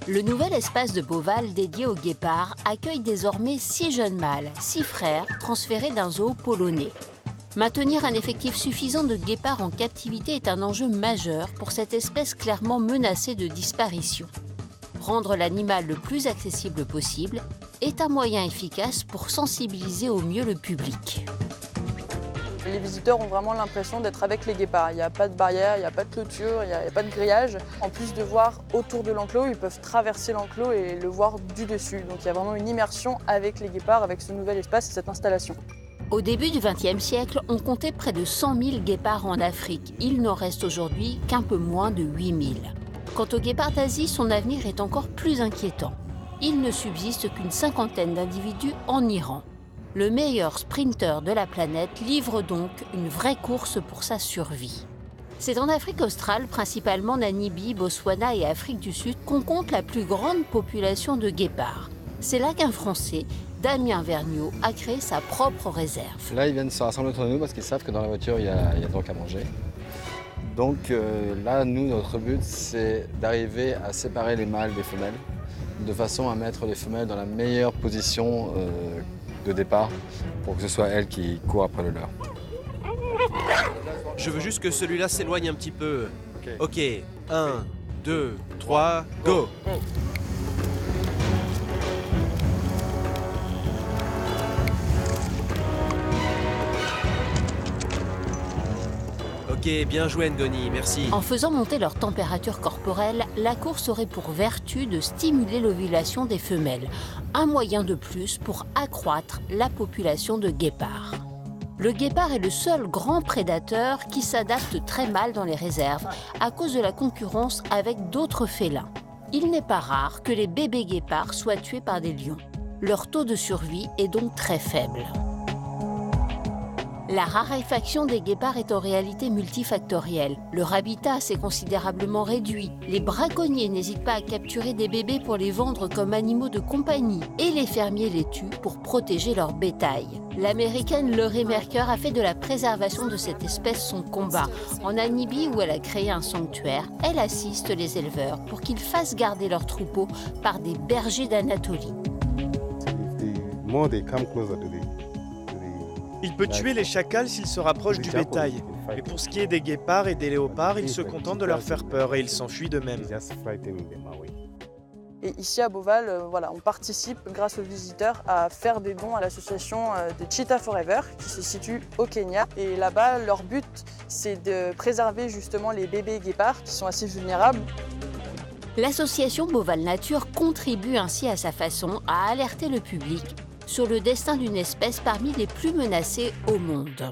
Le nouvel espace de Beauval dédié aux guépards accueille désormais 6 jeunes mâles, 6 frères, transférés d'un zoo polonais. Maintenir un effectif suffisant de guépards en captivité est un enjeu majeur pour cette espèce clairement menacée de disparition. Rendre l'animal le plus accessible possible est un moyen efficace pour sensibiliser au mieux le public. Les visiteurs ont vraiment l'impression d'être avec les guépards. Il n'y a pas de barrière, il n'y a pas de clôture, il n'y a pas de grillage. En plus de voir autour de l'enclos, ils peuvent traverser l'enclos et le voir du dessus. Donc il y a vraiment une immersion avec les guépards, avec ce nouvel espace et cette installation. Au début du XXe siècle, on comptait près de 100 000 guépards en Afrique. Il n'en reste aujourd'hui qu'un peu moins de 8 000. Quant aux guépards d'Asie, son avenir est encore plus inquiétant. Il ne subsiste qu'une cinquantaine d'individus en Iran. Le meilleur sprinter de la planète livre donc une vraie course pour sa survie. C'est en Afrique australe, principalement Namibie, Botswana et Afrique du Sud, qu'on compte la plus grande population de guépards. C'est là qu'un Français, Damien Vergniaud, a créé sa propre réserve. Là, ils viennent se rassembler autour de nous parce qu'ils savent que dans la voiture, il y a donc à manger. Donc là, nous, notre but, c'est d'arriver à séparer les mâles des femelles, de façon à mettre les femelles dans la meilleure position de départ pour que ce soit elles qui courent après le leur. Je veux juste que celui-là s'éloigne un petit peu. Ok, 1, 2, 3, go! Ok, bien joué Ngoni, merci. En faisant monter leur température corporelle, la course aurait pour vertu de stimuler l'ovulation des femelles, un moyen de plus pour accroître la population de guépards. Le guépard est le seul grand prédateur qui s'adapte très mal dans les réserves à cause de la concurrence avec d'autres félins. Il n'est pas rare que les bébés guépards soient tués par des lions. Leur taux de survie est donc très faible. La raréfaction des guépards est en réalité multifactorielle. Leur habitat s'est considérablement réduit. Les braconniers n'hésitent pas à capturer des bébés pour les vendre comme animaux de compagnie. Et les fermiers les tuent pour protéger leur bétail. L'américaine Laurie Merker a fait de la préservation de cette espèce son combat. En Namibie, où elle a créé un sanctuaire, elle assiste les éleveurs pour qu'ils fassent garder leurs troupeaux par des bergers d'Anatolie. Il peut tuer les chacals s'il se rapproche du bétail. Mais pour ce qui est des guépards et des léopards, il se contente de leur faire peur et ils s'enfuient d'eux-mêmes. Et ici à Beauval, on participe grâce aux visiteurs à faire des dons à l'association des Cheetah Forever qui se situe au Kenya. Et là-bas, leur but, c'est de préserver justement les bébés guépards qui sont assez vulnérables. L'association Beauval Nature contribue ainsi à sa façon à alerter le public sur le destin d'une espèce parmi les plus menacées au monde.